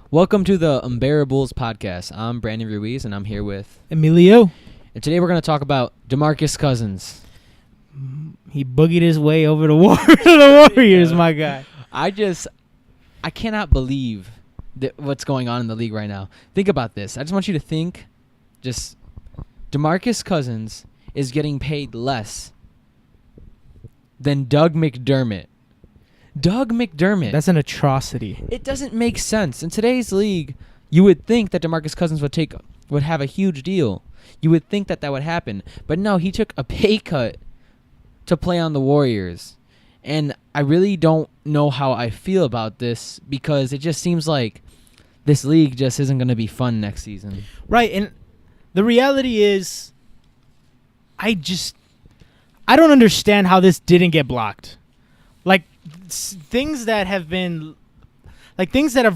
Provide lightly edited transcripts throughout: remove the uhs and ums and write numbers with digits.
Welcome to the Unbearables podcast. I'm Brandon Ruiz, and I'm here with Emilio. And today we're going to talk about Demarcus Cousins. He boogied his way over the Warriors, my guy. I cannot believe what's going on in the league right now. Think about this. I just want you to think, Demarcus Cousins is getting paid less than Doug McDermott. Doug McDermott. That's an atrocity. It doesn't make sense. In today's league, you would think that Demarcus Cousins would have a huge deal. You would think that would happen. But no, he took a pay cut to play on the Warriors. And I really don't know how I feel about this because it just seems like this league just isn't going to be fun next season. Right, and the reality is I don't understand how this didn't get blocked. Like things that have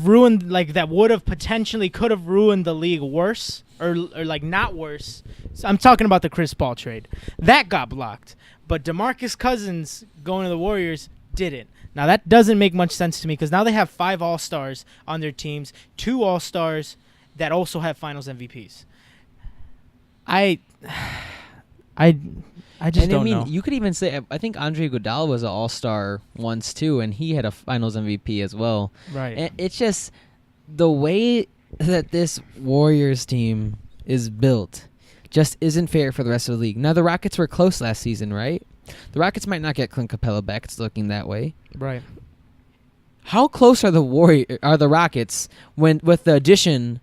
ruined, like that would have potentially could have ruined the league worse or like not worse. So I'm talking about the Chris Paul trade. That got blocked. But DeMarcus Cousins going to the Warriors didn't. Now that doesn't make much sense to me because now they have 5 All-Stars on their teams, 2 All-Stars that also have Finals MVPs. I just don't know. You could even say, I think Andre Iguodala was an All-Star once too, and he had a Finals MVP as well. Right. And it's just the way that this Warriors team is built just isn't fair for the rest of the league. Now, the Rockets were close last season, right? The Rockets might not get Clint Capella back. It's looking that way. Right. How close are the Rockets with the addition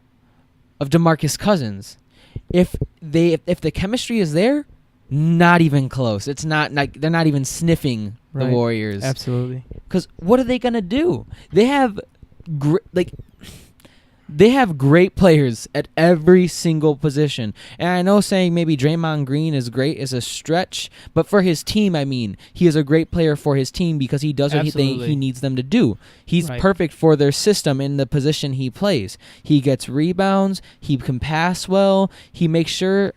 of DeMarcus Cousins? If the chemistry is there, not even close. It's not like they're not even sniffing the Warriors. Absolutely. Because what are they gonna do? They have great players at every single position. And I know saying maybe Draymond Green is great is a stretch, but for his team, I mean, he is a great player for his team because he does what he needs them to do. He's perfect for their system in the position he plays. He gets rebounds. He can pass well. He makes sure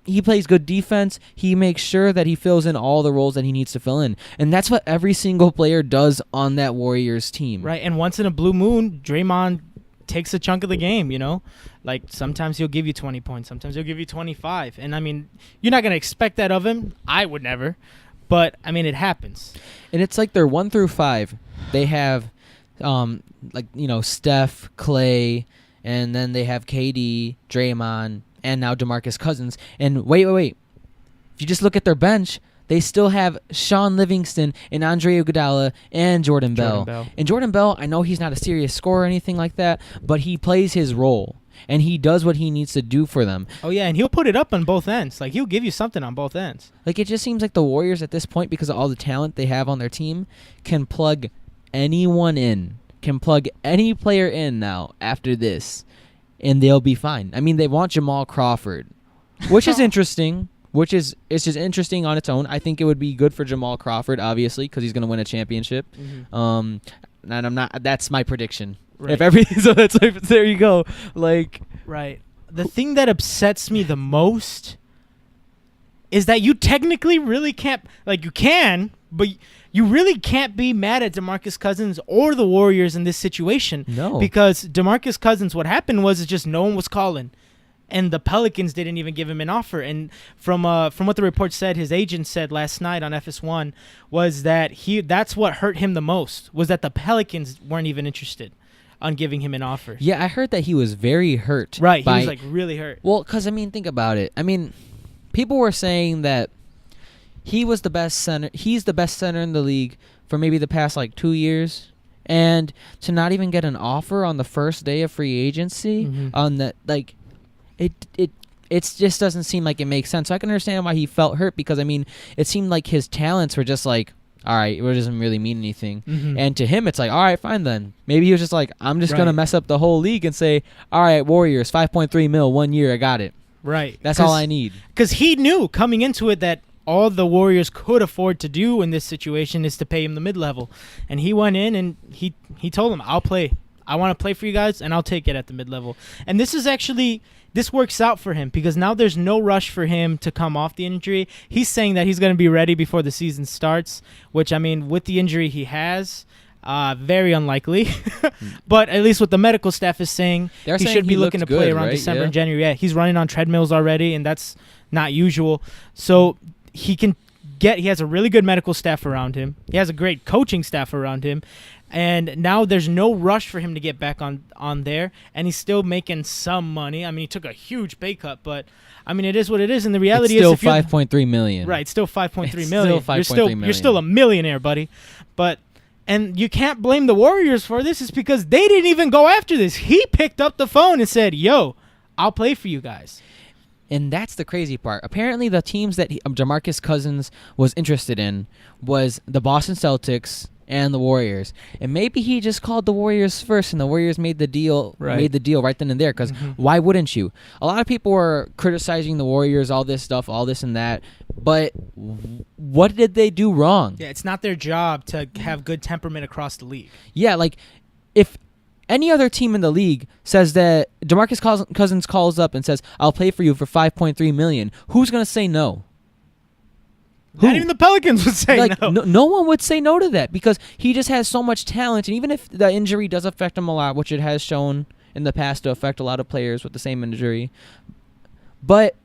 he plays good defense. He makes sure that he fills in all the roles that he needs to fill in. And that's what every single player does on that Warriors team. Right, and once in a blue moon, Draymond takes a chunk of the game, you know? Like, sometimes he'll give you 20 points. Sometimes he'll give you 25. And, I mean, you're not going to expect that of him. I would never. But, I mean, it happens. And it's like they're 1 through 5. They have, Steph, Clay, and then they have KD, Draymond, and now DeMarcus Cousins. And wait. If you just look at their bench, they still have Sean Livingston and Andre Iguodala and Jordan Bell. And Jordan Bell, I know he's not a serious scorer or anything like that, but he plays his role. And he does what he needs to do for them. Oh, yeah, and he'll put it up on both ends. Like, he'll give you something on both ends. Like, it just seems like the Warriors at this point, because of all the talent they have on their team, can plug anyone in. Can plug any player in now after this. And they'll be fine. I mean, they want Jamal Crawford, which is interesting. It's just interesting on its own. I think it would be good for Jamal Crawford, obviously, because he's going to win a championship. Mm-hmm. And I'm not. That's my prediction. Right. So that's like, there you go. Like, right. The thing that upsets me the most is that you technically really can't. Like, you can, but you really can't be mad at DeMarcus Cousins or the Warriors in this situation. No. Because DeMarcus Cousins, what happened was just no one was calling. And the Pelicans didn't even give him an offer. And from what the report said, his agent said last night on FS1 was that that's what hurt him the most, was that the Pelicans weren't even interested on giving him an offer. Yeah, I heard that he was very hurt. Right, he was like really hurt. Well, because, I mean, think about it. I mean, people were saying that he was the best center. He's the best center in the league for maybe the past, 2 years. And to not even get an offer on the first day of free agency, on the, it just doesn't seem like it makes sense. So I can understand why he felt hurt because, I mean, it seemed like his talents were just like, all right, it doesn't really mean anything. Mm-hmm. And to him, it's like, all right, fine then. Maybe he was just like, I'm just going to mess up the whole league and say, all right, Warriors, $5.3 million, 1 year, I got it. Right. That's all I need. Because he knew coming into it that all the Warriors could afford to do in this situation is to pay him the mid-level. And he went in and he told them, I'll play. I want to play for you guys, and I'll take it at the mid-level. And this works out for him because now there's no rush for him to come off the injury. He's saying that he's going to be ready before the season starts, which, I mean, with the injury he has, Very unlikely. But at least what the medical staff is saying, They're he saying should be looking to play good, around right? December and January. Yeah, he's running on treadmills already, and that's not usual. So he has a really good medical staff around him. He has a great coaching staff around him. And now there's no rush for him to get back on there, and he's still making some money. I mean, he took a huge pay cut, but I mean, it is what it is. And the reality it's is, still $5.3 million. Right, still $5.3 It's million. still $5.3 million. You're still a millionaire, buddy. And you can't blame the Warriors for this. It's because they didn't even go after this. He picked up the phone and said, "Yo, I'll play for you guys." And that's the crazy part. Apparently, the teams that DeMarcus Cousins was interested in was the Boston Celtics and the Warriors. And maybe he just called the Warriors first, and the Warriors made the deal right then and there, because why wouldn't you? A lot of people were criticizing the Warriors, all this stuff, all this and that, but what did they do wrong? Yeah, it's not their job to have good temperament across the league. Yeah, like, if any other team in the league says that DeMarcus Cousins calls up and says, "I'll play for you for $5.3 million," who's going to say no? Not even the Pelicans would say no. No one would say no to that, because he just has so much talent. And even if the injury does affect him a lot, which it has shown in the past to affect a lot of players with the same injury, but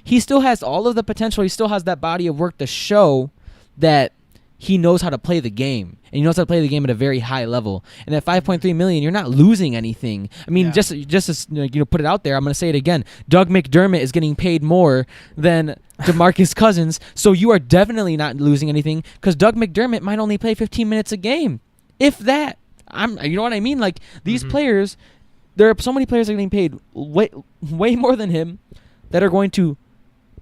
he still has all of the potential. He still has that body of work to show that he knows how to play the game, and he knows how to play the game at a very high level. And at $5.3 million, you're not losing anything. I mean, just to put it out there, I'm going to say it again. Doug McDermott is getting paid more than DeMarcus Cousins, so you are definitely not losing anything, because Doug McDermott might only play 15 minutes a game, if that. You know what I mean? Like, these players, there are so many players that are getting paid way more than him that are going to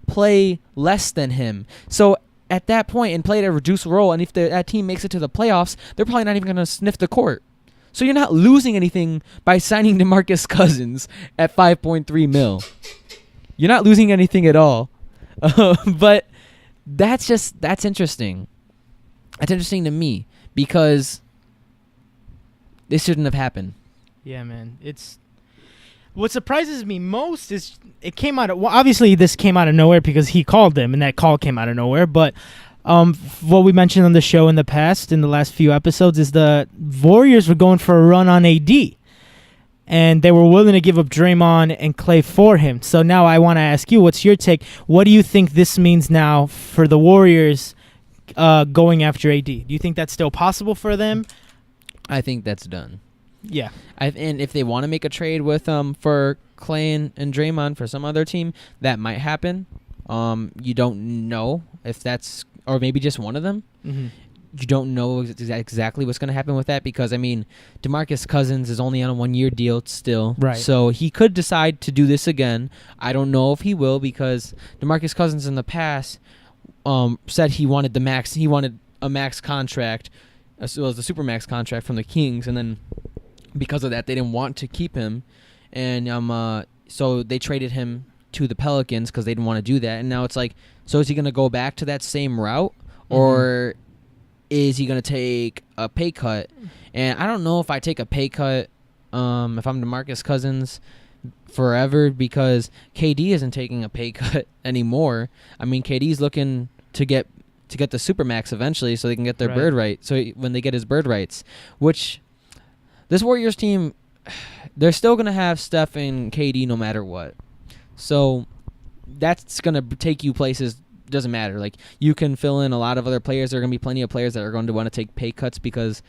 play less than him. So at that point, and play at a reduced role, and if that team makes it to the playoffs, they're probably not even going to sniff the court. So you're not losing anything by signing DeMarcus Cousins at $5.3 million. You're not losing anything at all. But that's interesting. That's interesting to me, because this shouldn't have happened. Yeah, man. What surprises me most is it came out of, well, obviously this came out of nowhere because he called them, and that call came out of nowhere. But what we mentioned on the show in the past, in the last few episodes, is the Warriors were going for a run on AD, and they were willing to give up Draymond and Klay for him. So now I want to ask you, what's your take? What do you think this means now for the Warriors going after AD? Do you think that's still possible for them? I think that's done. Yeah. And if they want to make a trade with for Klay and Draymond for some other team, that might happen. You don't know if that's, or maybe just one of them. Mm-hmm. You don't know exactly what's going to happen with that, because, I mean, DeMarcus Cousins is only on a 1-year deal still. Right. So he could decide to do this again. I don't know if he will, because DeMarcus Cousins in the past said he wanted the max. He wanted a max contract, as well as the supermax contract from the Kings, and then because of that, they didn't want to keep him, and so they traded him to the Pelicans because they didn't want to do that. And now it's like, so is he going to go back to that same route, or is he going to take a pay cut? And I don't know if I take a pay cut if I'm DeMarcus Cousins forever, because KD isn't taking a pay cut anymore. I mean, KD's looking to get the supermax eventually, so they can get their bird right. So when they get his bird rights, which this Warriors team, they're still going to have Steph and KD no matter what. So that's going to take you places. Doesn't matter. Like, you can fill in a lot of other players. There are going to be plenty of players that are going to want to take pay cuts, because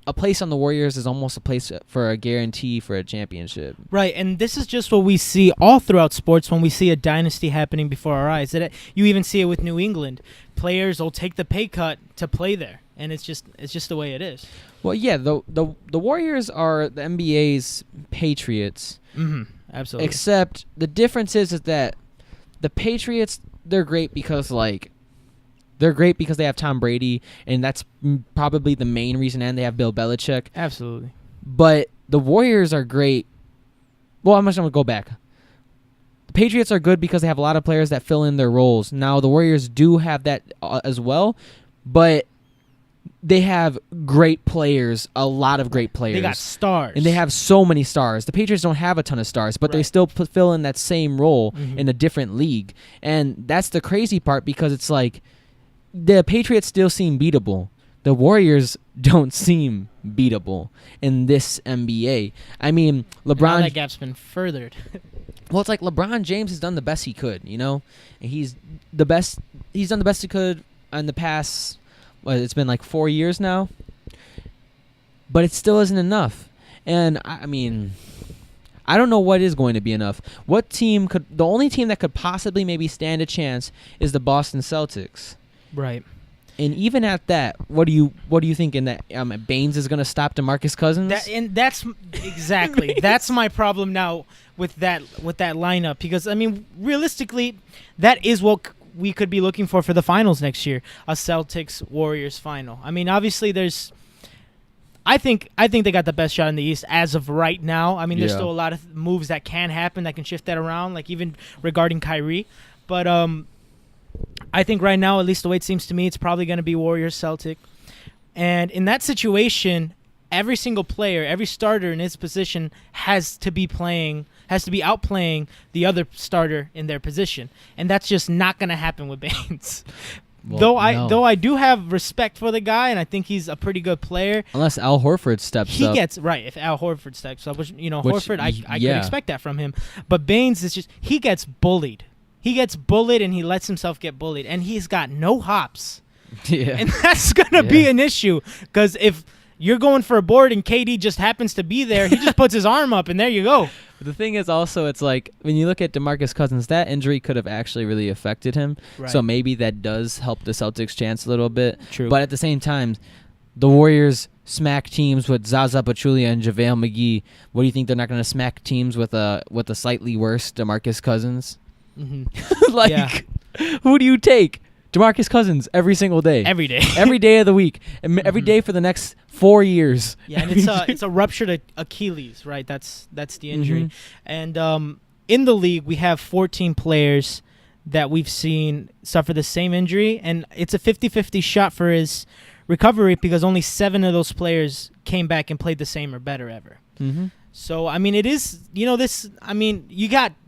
a place on the Warriors is almost a place for a guarantee for a championship. Right, and this is just what we see all throughout sports when we see a dynasty happening before our eyes. You even see it with New England. Players will take the pay cut to play there, and it's just the way it is. Well, yeah, the Warriors are the NBA's Patriots. Mm-hmm. Absolutely. Except the difference is that the Patriots, they're great because they have Tom Brady, and that's probably the main reason, and they have Bill Belichick. Absolutely. But the Warriors are great. Well, I'm just going to go back. The Patriots are good because they have a lot of players that fill in their roles. Now, the Warriors do have that as well, but they have great players, a lot of great players. They got stars. And they have so many stars. The Patriots don't have a ton of stars, but they still fill in that same role in a different league. And that's the crazy part, because it's like the Patriots still seem beatable. the Warriors don't seem beatable in this NBA. I mean, LeBron. Now that gap's been furthered. Well, it's like LeBron James has done the best he could, you know? And he's the best. He's done the best he could in the past, it's been like 4 years now. But it still isn't enough. And, I mean, I don't know what is going to be enough. What team could... The only team that could possibly maybe stand a chance is the Boston Celtics. Right. And even at that, what do you think in that Baines is going to stop DeMarcus Cousins? That's exactly that's my problem now with that lineup, because I mean realistically that is what we could be looking for the finals next year, a Celtics Warriors final. I mean obviously I think they got the best shot in the East as of right now. I mean there's still a lot of moves that can happen that can shift that around, like even regarding Kyrie, but I think right now, at least the way it seems to me, it's probably going to be Warriors-Celtic. And in that situation, every single player, every starter in his position has to be outplaying the other starter in their position. And that's just not going to happen with Baines. Well, though I do have respect for the guy, and I think he's a pretty good player. Unless Al Horford steps up. If Al Horford steps up, Horford, I could expect that from him. But Baines is just, he gets bullied. He gets bullied, and he lets himself get bullied, and he's got no hops. Yeah. And that's going to be an issue, because if you're going for a board and KD just happens to be there, he just puts his arm up, and there you go. But the thing is also, it's like, when you look at DeMarcus Cousins, that injury could have actually really affected him. Right. So maybe that does help the Celtics' chance a little bit. True. But at the same time, the Warriors smack teams with Zaza Pachulia and JaVale McGee. What do you think they're not going to smack teams with a slightly worse DeMarcus Cousins? Mm-hmm. Who do you take? DeMarcus Cousins every single day. Every day. Every day of the week. And every day for the next 4 years. Yeah, and it's a ruptured Achilles, right? That's the injury. Mm-hmm. And in the league, we have 14 players that we've seen suffer the same injury, and it's a 50-50 shot for his recovery, because only 7 of those players came back and played the same or better ever. Mm-hmm. So, I mean, it is, you got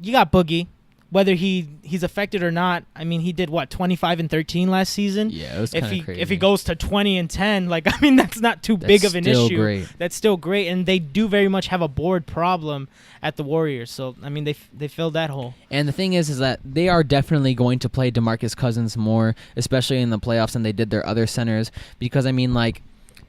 Boogie. Whether he's affected or not, I mean, he did 25-13 last season. Yeah, it was kind of crazy. If he goes to 20-10, that's not too big of an issue. Great. That's still great, and they do very much have a board problem at the Warriors. So I mean, they filled that hole. And the thing is that they are definitely going to play DeMarcus Cousins more, especially in the playoffs, than they did their other centers, because I mean, like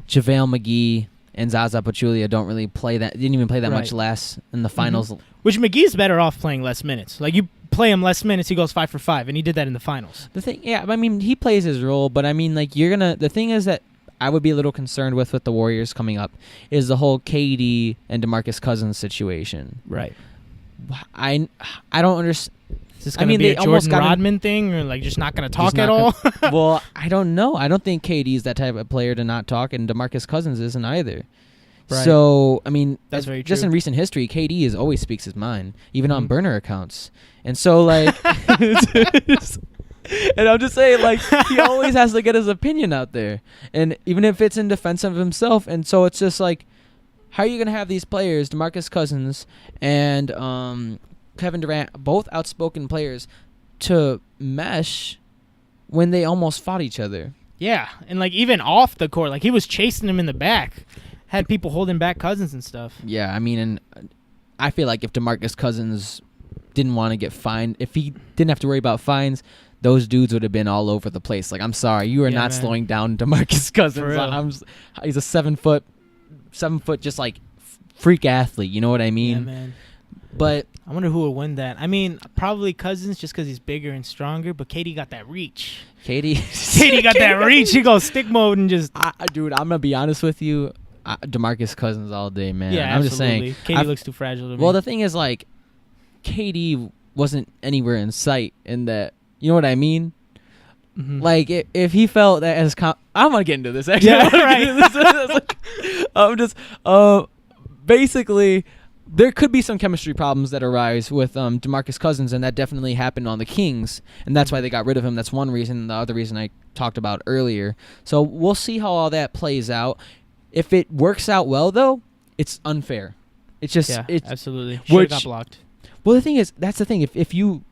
JaVale McGee and Zaza Pachulia didn't even play that much last in the finals. Mm-hmm. Which McGee's better off playing less minutes. Like, you play him less minutes, he goes 5 for 5, and he did that in the finals. I mean, he plays his role, but I mean, like, the thing is that I would be a little concerned with the Warriors coming up is the whole KD and DeMarcus Cousins situation. Right. I don't understand. Is this going to be a Jordan Rodman thing, or like just not going to talk at all? Well, I don't know. I don't think KD is that type of player to not talk, and DeMarcus Cousins isn't either. Right. So, I mean, that's very true. Just in recent history, KD always speaks his mind, even on burner accounts. And so, like, and I'm just saying, like, he always has to get his opinion out there. And even if it's in defense of himself. And so it's just like, how are you going to have these players, DeMarcus Cousins and Kevin Durant, both outspoken players, to mesh when they almost fought each other? Yeah, and like even off the court, like he was chasing him in the back. Had people holding back Cousins and stuff. Yeah, I mean, and I feel like if DeMarcus Cousins didn't want to get fined, if he didn't have to worry about fines, those dudes would have been all over the place. Like, I'm sorry, you are not slowing down DeMarcus Cousins. He's a 7 foot, just like freak athlete. You know what I mean? Yeah, man. But I wonder who would win that. I mean, probably Cousins, just because he's bigger and stronger. But KD got that reach. KD got that reach. He goes stick mode and just. Dude, I'm gonna be honest with you. DeMarcus Cousins all day, man. Yeah, I'm absolutely. just saying. KD looks too fragile to me. Well, the thing is, like, KD wasn't anywhere in sight in that. You know what I mean? Mm-hmm. Like, if he felt that as I'm gonna get into this. Actually, yeah, right. I'm just basically. There could be some chemistry problems that arise with DeMarcus Cousins, and that definitely happened on the Kings, and that's why they got rid of him. That's one reason. The other reason I talked about earlier. So we'll see how all that plays out. If it works out well, though, it's unfair. It's just absolutely should have got blocked. Well, the thing is, that's the thing. If you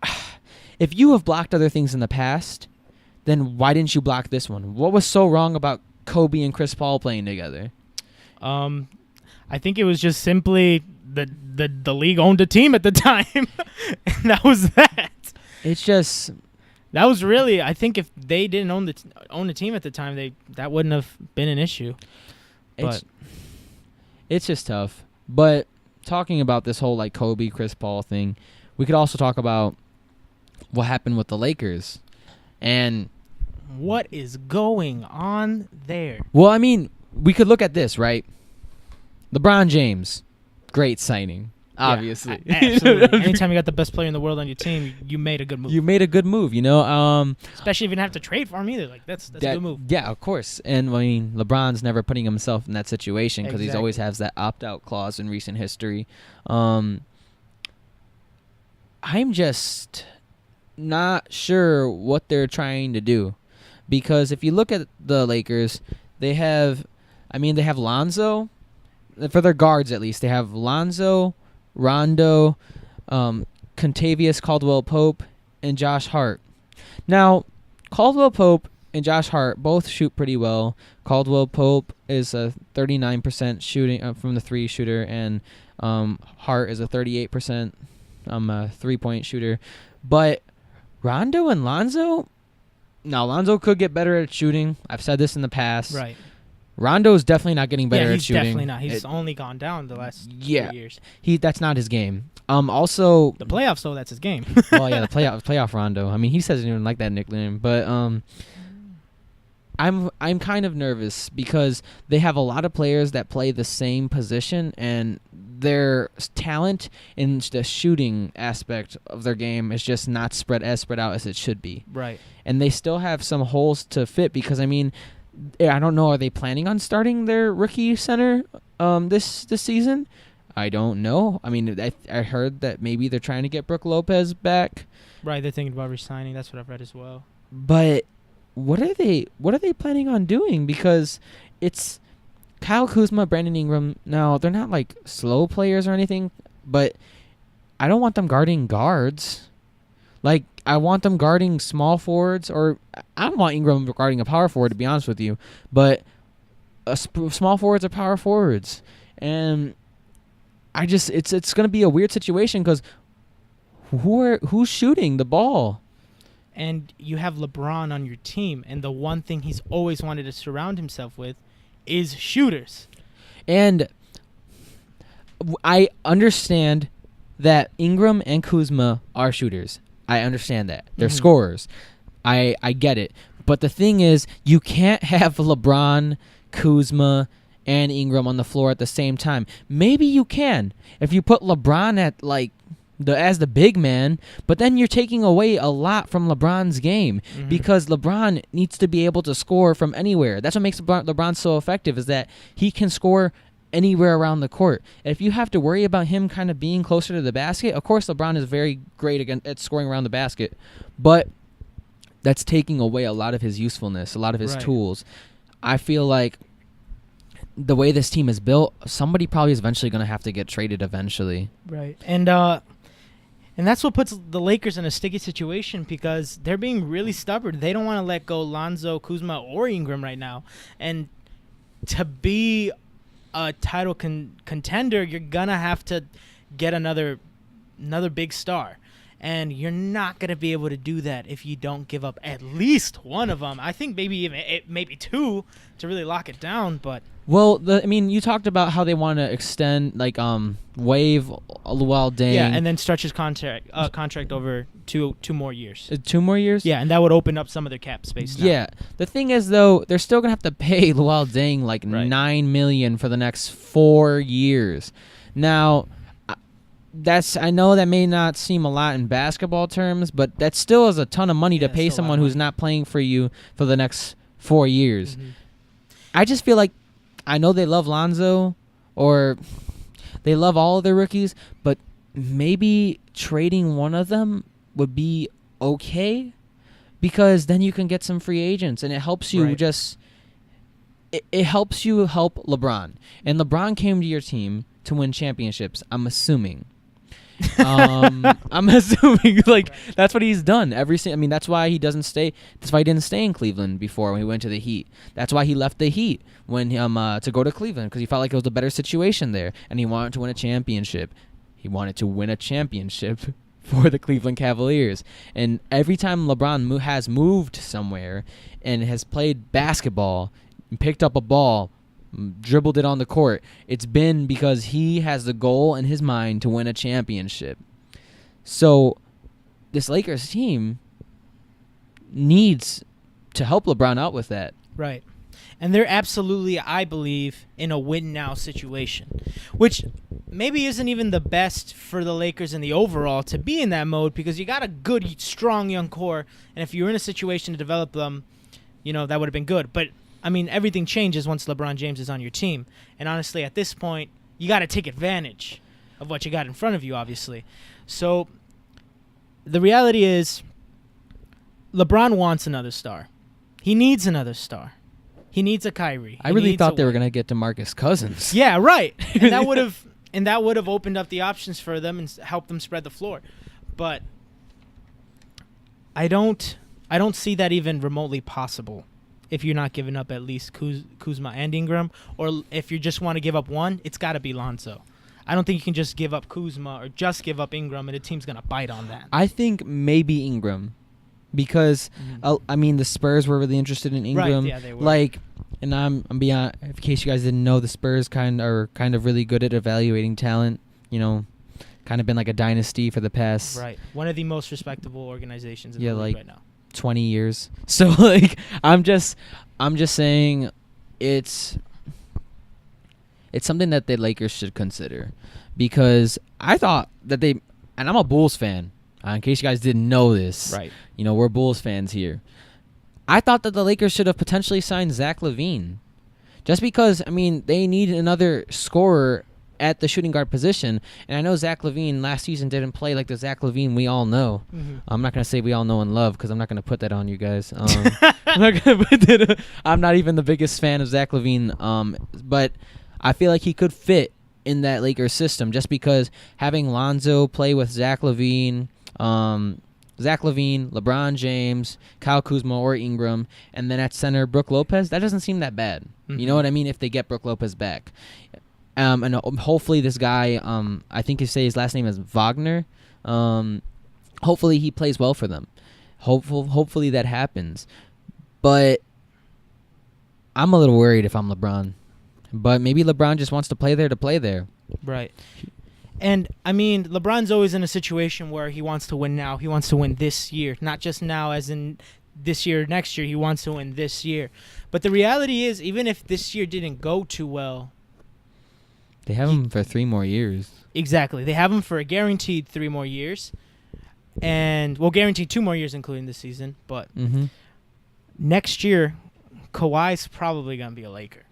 have blocked other things in the past, then why didn't you block this one? What was so wrong about Kobe and Chris Paul playing together? I think it was just simply the league owned a team at the time, and that was that. It's just that was really. I think if they didn't own the team at the time, that wouldn't have been an issue. But it's just tough. But talking about this whole like Kobe Chris Paul thing, we could also talk about what happened with the Lakers and what is going on there. Well, I mean, we could look at this, right? LeBron James, great signing, obviously. Yeah, absolutely. Anytime you got the best player in the world on your team, you made a good move. You made a good move, you know. Especially if you didn't have to trade for him either. Like that's a good move. Yeah, of course. And I mean, LeBron's never putting himself in that situation because he's always has that opt-out clause in recent history. I'm just not sure what they're trying to do, because if you look at the Lakers, they have Lonzo. For their guards, at least, they have Lonzo, Rondo, Contavious Caldwell-Pope, and Josh Hart. Now, Caldwell-Pope and Josh Hart both shoot pretty well. Caldwell-Pope is a 39% shooting from the three shooter, and Hart is a 38% three-point shooter. But Rondo and Lonzo, now Lonzo could get better at shooting. I've said this in the past. Right. Rondo's definitely not getting better at shooting. Yeah, he's definitely not. He's only gone down the last 2 years. That's not his game. Also the playoffs, though, that's his game. Well, yeah, the playoff Rondo. I mean, he doesn't even like that nickname, but I'm kind of nervous because they have a lot of players that play the same position, and their talent in the shooting aspect of their game is just not spread out as it should be. Right. And they still have some holes to fit because, I mean, I don't know. Are they planning on starting their rookie center this season? I don't know. I mean, I heard that maybe they're trying to get Brook Lopez back. Right, they're thinking about re-signing. That's what I've read as well. But what are they planning on doing? Because it's Kyle Kuzma, Brandon Ingram. Now, they're not like slow players or anything, but I don't want them guarding guards. Like, I want them guarding small forwards, or I don't want Ingram guarding a power forward, to be honest with you. But small forwards are power forwards, and it's going to be a weird situation because who's shooting the ball? And you have LeBron on your team, and the one thing he's always wanted to surround himself with is shooters. And I understand that Ingram and Kuzma are shooters. I understand that. They're scorers. I get it. But the thing is, you can't have LeBron, Kuzma, and Ingram on the floor at the same time. Maybe you can if you put LeBron at as the big man, but then you're taking away a lot from LeBron's game because LeBron needs to be able to score from anywhere. That's what makes LeBron so effective, is that he can score anywhere around the court. If you have to worry about him kind of being closer to the basket, of course LeBron is very great at scoring around the basket, but that's taking away a lot of his usefulness, a lot of his tools. I feel like the way this team is built, somebody probably is eventually going to have to get traded eventually. Right. And that's what puts the Lakers in a sticky situation because they're being really stubborn. They don't want to let go Lonzo, Kuzma, or Ingram right now. And to be a title contender, you're going to have to get another big star. And you're not going to be able to do that if you don't give up at least one of them. I think maybe two to really lock it down. But you talked about how they want to extend, waive Luol Deng. Yeah, and then stretch his contract over two more years. 2 more years? Yeah, and that would open up some of their cap space now. Yeah. The thing is, though, they're still going to have to pay Luol Deng $9 million for the next 4 years. Now, I know that may not seem a lot in basketball terms, but that still is a ton of money to pay someone who's not playing for you for the next 4 years. I just feel like, I know they love Lonzo, or they love all of their rookies, but maybe trading one of them would be okay, because then you can get some free agents, and it helps you it helps you help LeBron. And LeBron came to your team to win championships, I'm assuming. I'm assuming that's what he's done that's why he doesn't stay. That's why he didn't stay in Cleveland before when he went to the Heat. That's why he left the Heat when to go to Cleveland, because he felt like it was a better situation there, and he wanted to win a championship. He wanted to win a championship for the Cleveland Cavaliers. And every time LeBron has moved somewhere and has played basketball and picked up a ball, dribbled it on the court, it's been because he has the goal in his mind to win a championship. So this Lakers team needs to help LeBron out with that. Right. And they're absolutely, I believe, in a win-now situation, which maybe isn't even the best for the Lakers in the overall to be in that mode, because you got a good, strong young core, and if you're in a situation to develop them, that would have been good. But, everything changes once LeBron James is on your team. And honestly, at this point, you got to take advantage of what you got in front of you, obviously. So the reality is LeBron wants another star. He needs another star. He needs a Kyrie. I really thought they were going to get Demarcus Cousins. Yeah, right. And that would have opened up the options for them and helped them spread the floor. But I don't see that even remotely possible if you're not giving up at least Kuzma and Ingram, or if you just want to give up one, it's got to be Lonzo. I don't think you can just give up Kuzma or just give up Ingram and the team's going to bite on that. I think maybe Ingram. Because the Spurs were really interested in Ingram. Right, yeah, they were. And I'm beyond. In case you guys didn't know, the Spurs are kind of really good at evaluating talent. Kind of been like a dynasty for the past. Right, one of the most respectable organizations in the league right now. 20 years. So I'm just saying, it's something that the Lakers should consider, because I thought that and I'm a Bulls fan. In case you guys didn't know this, right? We're Bulls fans here. I thought that the Lakers should have potentially signed Zach LaVine, just because they need another scorer at the shooting guard position. And I know Zach LaVine last season didn't play like the Zach LaVine we all know. Mm-hmm. I'm not gonna say we all know and love, because I'm not gonna put that on you guys. I'm not gonna put that. I'm not even the biggest fan of Zach LaVine. But I feel like he could fit in that Lakers system, just because having Lonzo play with Zach LaVine. LeBron James, Kyle Kuzma or Ingram, and then at center Brook Lopez, that doesn't seem that bad. Mm-hmm. You know what I mean? If they get Brook Lopez back, and hopefully this guy, I think you say his last name is Wagner. Hopefully he plays well for them. Hopefully that happens. But I'm a little worried if I'm LeBron. But maybe LeBron just wants to play there. Right. And, LeBron's always in a situation where he wants to win now. He wants to win this year. Not just now as in this year, next year. He wants to win this year. But the reality is, even if this year didn't go too well... They have him for 3 more years. Exactly. They have him for a guaranteed 3 more years. And, guaranteed 2 more years, including this season. But next year, Kawhi's probably going to be a Laker.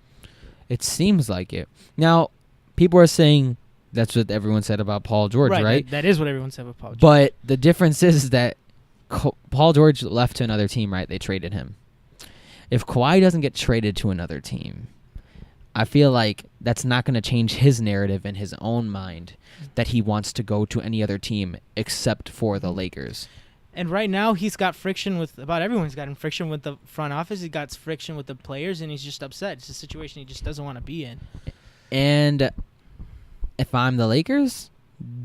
It seems like it. Now, people are saying... That's what everyone said about Paul George, right? That is what everyone said about Paul George. But the difference is that Paul George left to another team, right? They traded him. If Kawhi doesn't get traded to another team, I feel like that's not going to change his narrative in his own mind that he wants to go to any other team except for the Lakers. And right now, he's got friction with about everyone. He's got friction with the front office. He's got friction with the players, and he's just upset. It's a situation he just doesn't want to be in. And... if I'm the Lakers,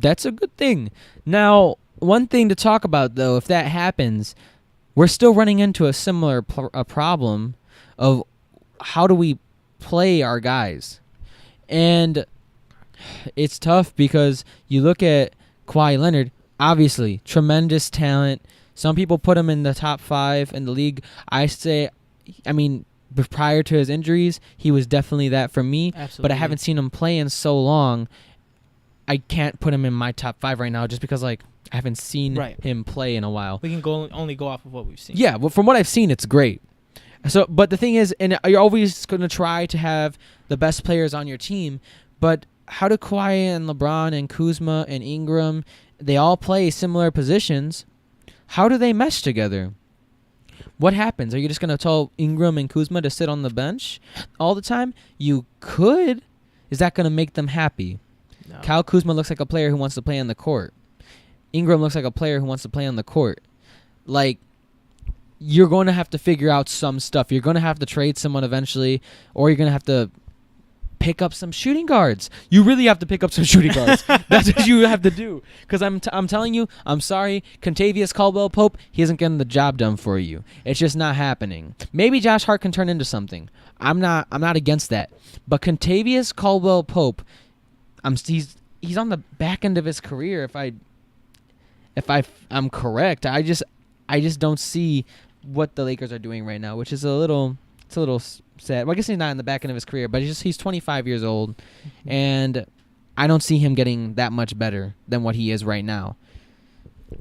that's a good thing. Now, one thing to talk about, though, if that happens, we're still running into a similar problem of how do we play our guys. And it's tough because you look at Kawhi Leonard, obviously, tremendous talent. Some people put him in the top 5 in the league. Prior to his injuries, he was definitely that for me. Absolutely. But I haven't seen him play in so long. I can't put him in my top 5 right now just because I haven't seen him play in a while. We can only go off of what we've seen. Yeah, well, from what I've seen, it's great. So, but the thing is, and you're always going to try to have the best players on your team, but how do Kawhi and LeBron and Kuzma and Ingram, they all play similar positions. How do they mesh together? What happens? Are you just going to tell Ingram and Kuzma to sit on the bench all the time? You could. Is that going to make them happy? No. Kyle Kuzma looks like a player who wants to play on the court. Ingram looks like a player who wants to play on the court. Like, you're going to have to figure out some stuff. You're going to have to trade someone eventually, or you're going to have to pick up some shooting guards. You really have to pick up some shooting guards. That's what you have to do. Because I'm telling you, I'm sorry, Contavious Caldwell-Pope, he isn't getting the job done for you. It's just not happening. Maybe Josh Hart can turn into something. I'm not against that. But Contavious Caldwell-Pope, he's on the back end of his career. If I'm correct, I just don't see what the Lakers are doing right now, which is a little sad. Well, I guess he's not in the back end of his career, but he's 25 years old, and I don't see him getting that much better than what he is right now.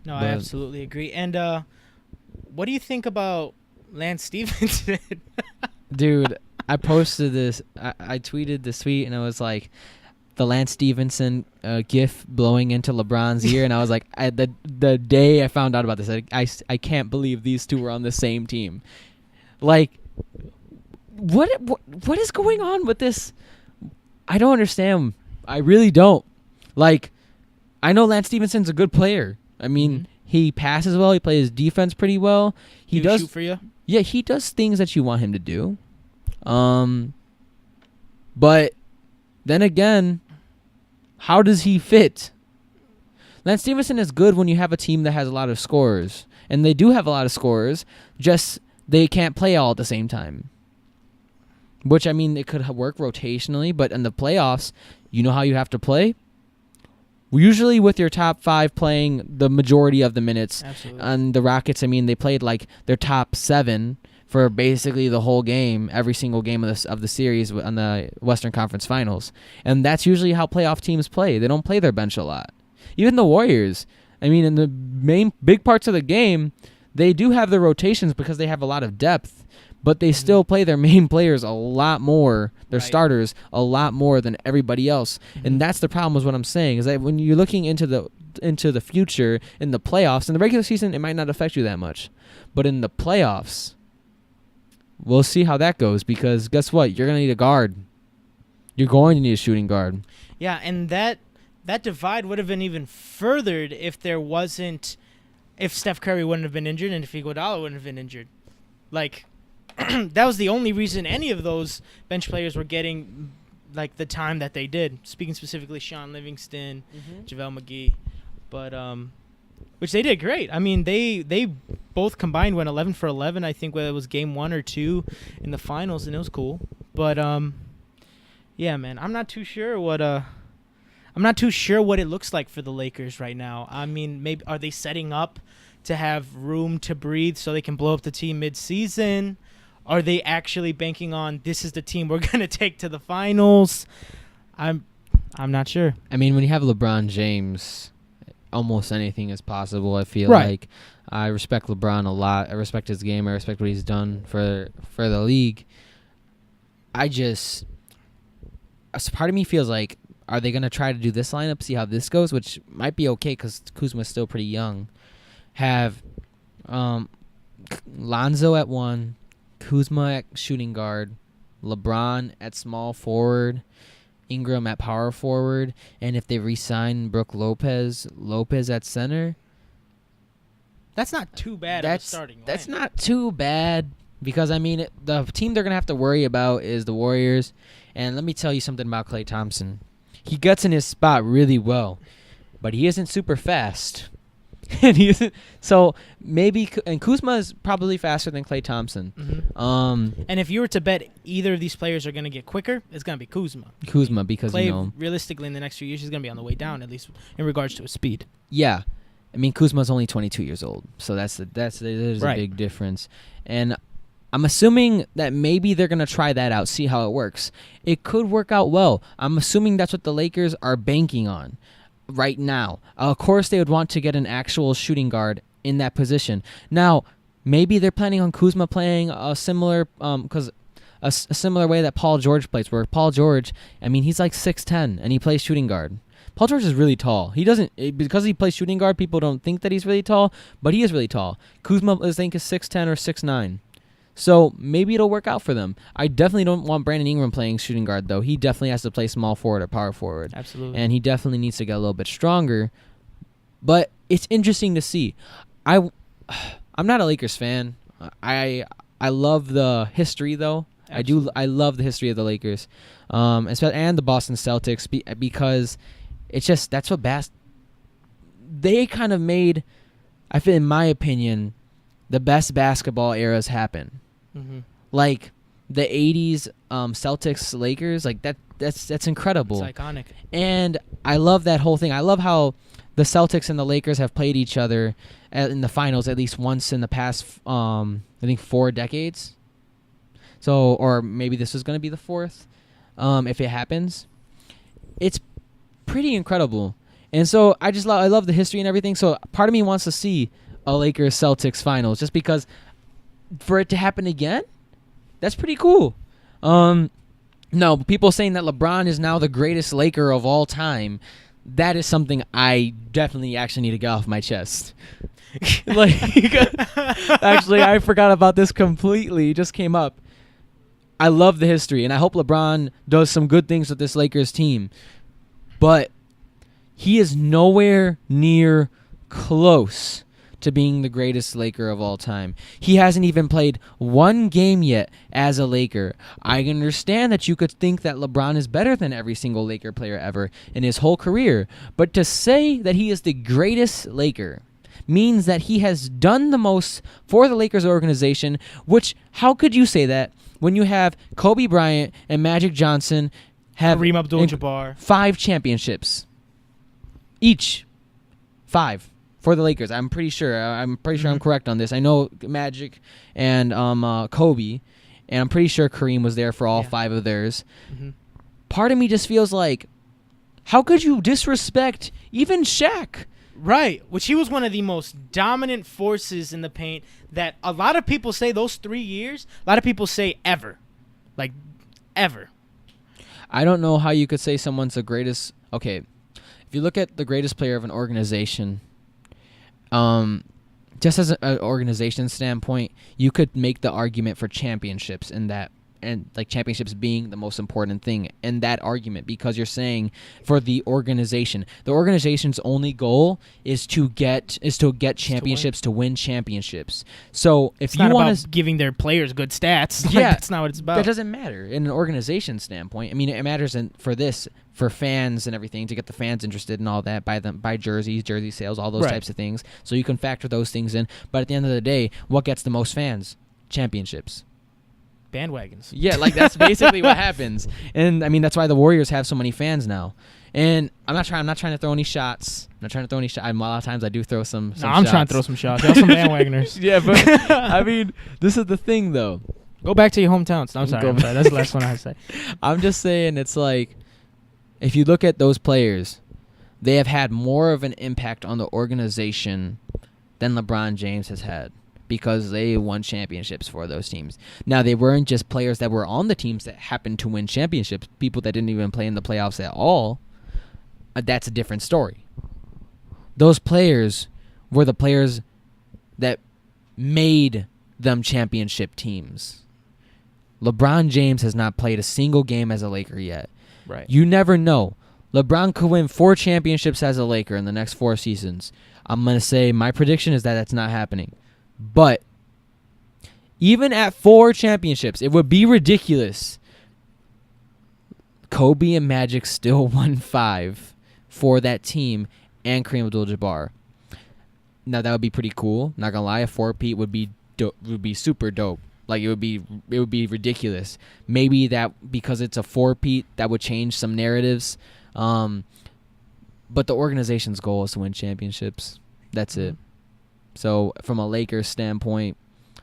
No, I absolutely agree. And what do you think about Lance Stevenson? Dude, I posted this. I tweeted this tweet, and I was like, the Lance Stevenson gif blowing into LeBron's ear, and I was like, the day I found out about this, I can't believe these two were on the same team. Like, what is going on with this? I don't understand. I really don't. Like, I know Lance Stevenson's a good player. I mean, he passes well. He plays defense pretty well. He does shoot for you. Yeah, he does things that you want him to do. But then again, how does he fit? Lance Stevenson is good when you have a team that has a lot of scorers. And they do have a lot of scorers, just they can't play all at the same time. Which, I mean, it could work rotationally, but in the playoffs, you know how you have to play? Usually with your top 5 playing the majority of the minutes. Absolutely. And the Rockets, I mean, they played like their top 7 for basically the whole game, every single game of the series on the Western Conference Finals. And that's usually how playoff teams play. They don't play their bench a lot. Even the Warriors, I mean, in the main big parts of the game, they do have their rotations because they have a lot of depth, but they still play their main players a lot more, their starters a lot more than everybody else. And that's the problem with what I'm saying, is that when you're looking into the future in the playoffs, in the regular season, it might not affect you that much. But in the playoffs, we'll see how that goes, because guess what? You're going to need a guard. You're going to need a shooting guard. Yeah, and that divide would have been even furthered if Steph Curry wouldn't have been injured and if Iguodala wouldn't have been injured. Like, that was the only reason any of those bench players were getting like the time that they did. Speaking specifically, Sean Livingston, JaVale McGee, but which they did great. I mean, they both combined went 11 for 11. I think whether it was game 1 or 2 in the finals, and it was cool. But yeah, man, I'm not too sure what it looks like for the Lakers right now. I mean, maybe are they setting up to have room to breathe so they can blow up the team mid-season? Are they actually banking on this is the team we're going to take to the finals? I'm not sure. I mean, when you have LeBron James, almost anything is possible, I feel like. I respect LeBron a lot. I respect his game. I respect what he's done for the league. Part of me feels like, are they going to try to do this lineup, see how this goes, which might be okay because Kuzma's still pretty young. Have Lonzo at 1, Kuzma at shooting guard, LeBron at small forward, Ingram at power forward, and if they re-sign Brook Lopez at center. That's not too bad of a starting lineup. That's not too bad because, I mean, the team they're going to have to worry about is the Warriors. And let me tell you something about Klay Thompson. He gets in his spot really well, but he isn't super fast. And he isn't, so maybe, and Kuzma is probably faster than Klay Thompson. And if you were to bet either of these players are going to get quicker, it's going to be Kuzma. Because Klay, realistically, in the next few years, he's going to be on the way down, at least in regards to his speed. Yeah, I mean, Kuzma's only 22 years old, so there's a big difference. And I'm assuming that maybe they're going to try that out, see how it works. It could work out well. I'm assuming that's what the Lakers are banking on right now. Of course, they would want to get an actual shooting guard in that position. Now, maybe they're planning on Kuzma playing a similar a similar way that Paul George plays, where Paul George, I mean, he's like 6'10", and he plays shooting guard. Paul George is really tall. Because he plays shooting guard, people don't think that he's really tall, but he is really tall. Kuzma, I think, is 6'10" or 6'9". So maybe it'll work out for them. I definitely don't want Brandon Ingram playing shooting guard, though. He definitely has to play small forward or power forward. Absolutely. And he definitely needs to get a little bit stronger. But it's interesting to see. I'm not a Lakers fan. I love the history though. Absolutely. I love the history of the Lakers, and the Boston Celtics because it's just that's what they kind of made. I feel, in my opinion, the best basketball eras happen. Mm-hmm. Like the '80s Celtics Lakers, like that's incredible. It's iconic. And I love that whole thing. I love how the Celtics and the Lakers have played each other in the finals at least once in the past, I think 4 decades. So, or maybe this is going to be the 4th, if it happens. It's pretty incredible. And so I love the history and everything. So part of me wants to see a Lakers Celtics finals just because for it to happen again, that's pretty cool. No, people saying that LeBron is now the greatest Laker of all time, that is something I definitely actually need to get off my chest. Like, actually, I forgot about this completely. It just came up. I love the history, and I hope LeBron does some good things with this Lakers team. But he is nowhere near close to being the greatest Laker of all time. He hasn't even played one game yet as a Laker. I understand that you could think that LeBron is better than every single Laker player ever in his whole career, but to say that he is the greatest Laker means that he has done the most for the Lakers organization, which, how could you say that when you have Kobe Bryant and Magic Johnson have Kareem Abdul-Jabbar 5 championships each? 5 for the Lakers. I'm pretty sure I'm correct on this. I know Magic and Kobe, and I'm pretty sure Kareem was there for all 5 of theirs. Mm-hmm. Part of me just feels like, how could you disrespect even Shaq? Right, which he was one of the most dominant forces in the paint that a lot of people say those 3 years, a lot of people say ever. Like, ever. I don't know how you could say someone's the greatest. Okay, if you look at the greatest player of an organization, just as an organization standpoint, you could make the argument for championships and like championships being the most important thing in that argument, because you're saying for the organization's only goal is to get championships, to win championships. So if it's you want to giving their players good stats, yeah, that's not what it's about. That doesn't matter in an organization standpoint. I mean, it matters for fans and everything, to get the fans interested and all that, buy jerseys, jersey sales, all those types of things. So you can factor those things in. But at the end of the day, what gets the most fans? Championships. Bandwagons. Yeah, like that's basically what happens. And I mean, that's why the Warriors have so many fans now. And I'm not trying to throw any shots. I'm not trying to throw any shots. A lot of times I do throw some I'm shots. trying to throw some shots. Y'all some bandwagoners. Yeah, but I mean, this is the thing though. Go back to your hometowns. No, I'm sorry. That's the last one I say. I'm just saying, it's like, if you look at those players, they have had more of an impact on the organization than LeBron James has had, because they won championships for those teams. Now, they weren't just players that were on the teams that happened to win championships, people that didn't even play in the playoffs at all. That's a different story. Those players were the players that made them championship teams. LeBron James has not played a single game as a Laker yet. Right. You never know. LeBron could win 4 championships as a Laker in the next 4 seasons. I'm going to say my prediction is that that's not happening. But even at 4 championships, it would be ridiculous. Kobe and Magic still won 5 for that team, and Kareem Abdul-Jabbar. Now that would be pretty cool. Not gonna lie, a 4-peat would be super dope. Like it would be ridiculous. Maybe that because it's a 4-peat, that would change some narratives. But the organization's goal is to win championships. That's it. So from a Lakers standpoint,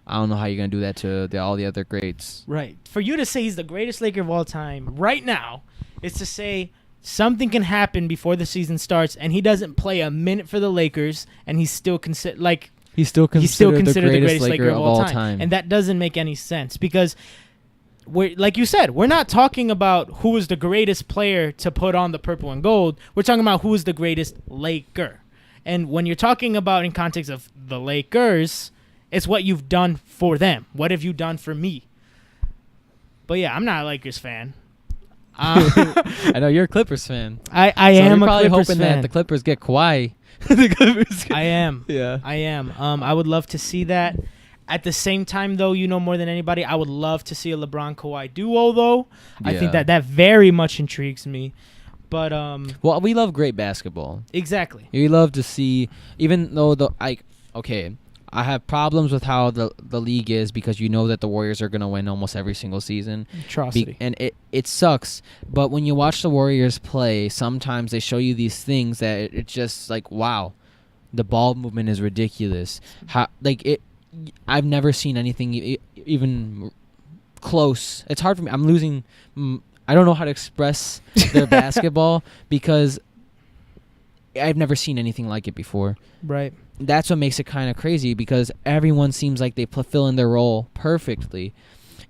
I don't know how you're going to do that to all the other greats. Right. For you to say he's the greatest Laker of all time right now is to say something can happen before the season starts and he doesn't play a minute for the Lakers and he's still considered the greatest Laker of all time. And that doesn't make any sense because, like you said, we're not talking about who is the greatest player to put on the purple and gold. We're talking about who is the greatest Laker. And when you're talking about in context of the Lakers, it's what you've done for them. What have you done for me? But yeah, I'm not a Lakers fan. I know you're a Clippers fan. I So am you're a probably Clippers hoping fan. that the Clippers get Kawhi. The Clippers I am. Yeah. I am. I would love to see that. At the same time, though, more than anybody, I would love to see a LeBron-Kawhi duo, though. I think that very much intrigues me. But well, we love great basketball. Exactly. We love to see, even though I have problems with how the league is because you know that the Warriors are going to win almost every single season. Atrocity. And it sucks. But when you watch the Warriors play, sometimes they show you these things that it's just like, wow, the ball movement is ridiculous. I've never seen anything even close. It's hard for me. I'm losing. I don't know how to express their basketball because I've never seen anything like it before. Right. That's what makes it kind of crazy because everyone seems like they fill in their role perfectly.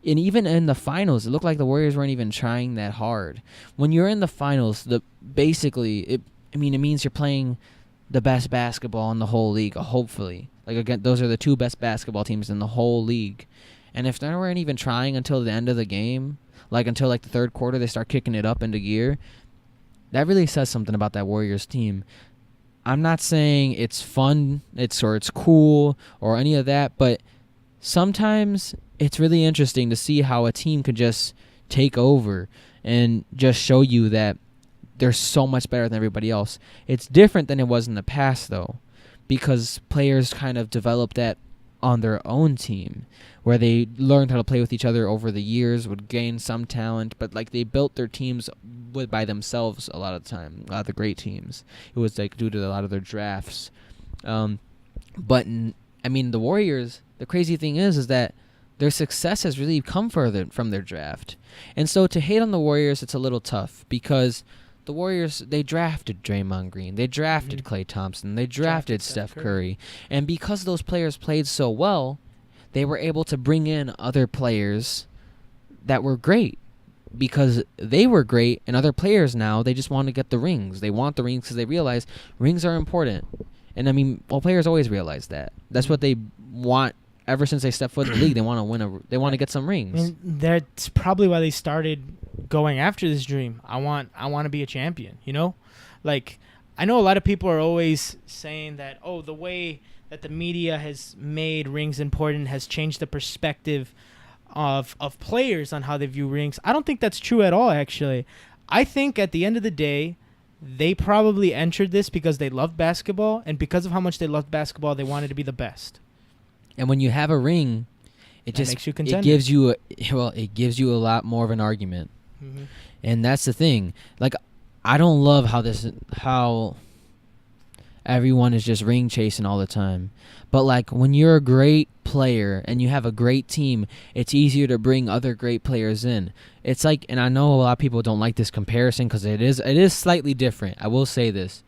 And even in the finals, it looked like the Warriors weren't even trying that hard. When you're in the finals, it means you're playing the best basketball in the whole league, hopefully. Like, again, those are the two best basketball teams in the whole league. And if they weren't even trying until the end of the game, until the third quarter, they start kicking it up into gear, that really says something about that Warriors team. I'm not saying it's fun, it's cool, or any of that, but sometimes it's really interesting to see how a team could just take over and just show you that they're so much better than everybody else. It's different than it was in the past, though, because players kind of developed that on their own team, where they learned how to play with each other over the years, would gain some talent, but they built their teams by themselves a lot of the time. A lot of the great teams, it was due to a lot of their drafts. The Warriors. The crazy thing is that their success has really come from their draft, and so to hate on the Warriors, it's a little tough because the Warriors, they drafted Draymond Green, they drafted Klay Thompson, they drafted Steph Curry, and because those players played so well, they were able to bring in other players that were great because they were great, and other players now, they just want to get the rings. They want the rings because they realize rings are important. And players always realize that. That's what they want ever since they stepped foot in the league. They want to win they want to get some rings. And that's probably why they started going after this dream. I want to be a champion, I know a lot of people are always saying that, the way that the media has made rings important has changed the perspective of players on how they view rings. I don't think that's true at all, actually. I think at the end of the day, they probably entered this because they loved basketball, and because of how much they loved basketball, they wanted to be the best. And when you have a ring, it just makes you contender. It gives you a lot more of an argument. Mm-hmm. And that's the thing. I don't love how everyone is just ring chasing all the time. But when you're a great player and you have a great team, it's easier to bring other great players in. It's and I know a lot of people don't like this comparison because it is slightly different. I will say this.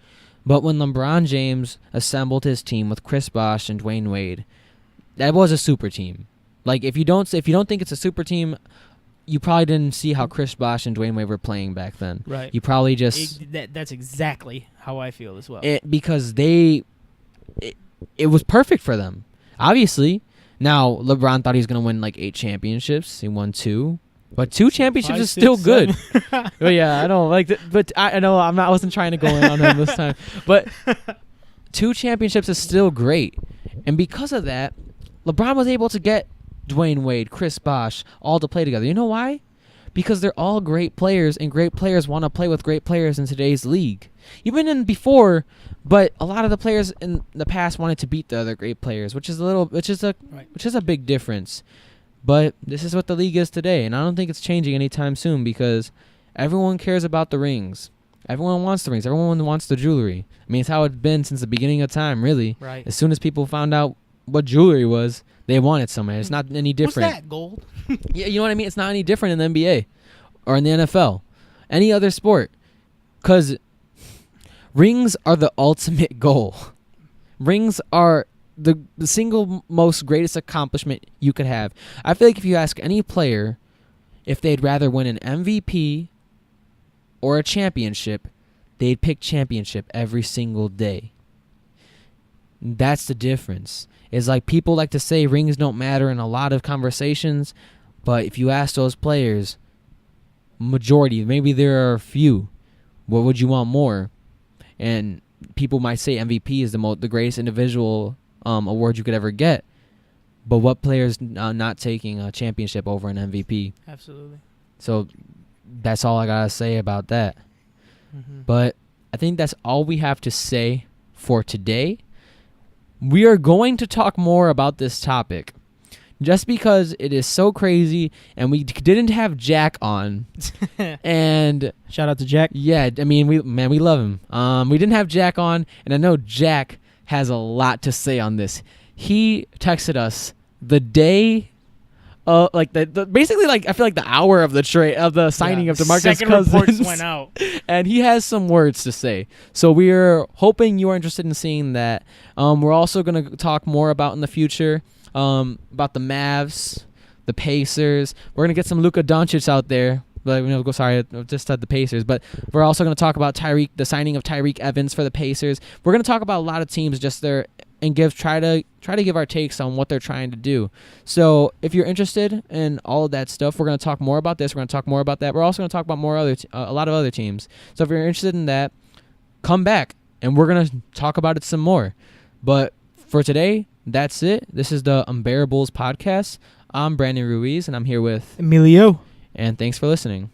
But when LeBron James assembled his team with Chris Bosh and Dwayne Wade, that was a super team. If you don't think it's a super team, you probably didn't see how Chris Bosh and Dwayne Wade were playing back then. Right. You probably just that's exactly how I feel as well. Because it was perfect for them. Obviously, now LeBron thought he was going to win 8 championships. He won 2. But 2 championships is still good. But yeah, I don't like that. But I know I wasn't trying to go in on him this time. But 2 championships is still great. And because of that, LeBron was able to get Dwayne Wade, Chris Bosh, all to play together. You know why? Because they're all great players, and great players want to play with great players in today's league. Even in before, but a lot of the players in the past wanted to beat the other great players, which is a big difference. But this is what the league is today, and I don't think it's changing anytime soon because everyone cares about the rings. Everyone wants the rings. Everyone wants the jewelry. It's how it's been since the beginning of time, really. Right. As soon as people found out what jewelry was, they wanted some. It's not any different. What's that, gold? Yeah, you know what I mean? It's not any different in the NBA or in the NFL. Any other sport. Because rings are the ultimate goal. Rings are the single most greatest accomplishment you could have. I feel like if you ask any player if they'd rather win an MVP or a championship, they'd pick championship every single day. That's the difference. It's people like to say rings don't matter in a lot of conversations, but if you ask those players, majority. Maybe there are a few. What would you want more? And people might say MVP is the greatest individual award you could ever get. But what player's not taking a championship over an MVP? Absolutely. So that's all I got to say about that. Mm-hmm. But I think that's all we have to say for today. We are going to talk more about this topic just because it is so crazy, and we didn't have Jack on. And shout out to Jack. Yeah, I mean, we love him. We didn't have Jack on, and I know Jack has a lot to say on this. He texted us the day, basically I feel like the hour of the signing of Demarcus Second Cousins. reports went out, and he has some words to say. So we're hoping you are interested in seeing that. We're also going to talk more about in the future about the Mavs, the Pacers. We're going to get some Luka Doncic out there. Sorry, I just said the Pacers, but we're also going to talk about the signing of Tyreke Evans for the Pacers. We're going to talk about a lot of teams just there and try to give our takes on what they're trying to do. So if you're interested in all of that stuff, we're going to talk more about this. We're going to talk more about that. We're also going to talk about a lot of other teams. So if you're interested in that, come back and we're going to talk about it some more. But for today, that's it. This is the Unbearables podcast. I'm Brandon Ruiz, and I'm here with Emilio. And thanks for listening.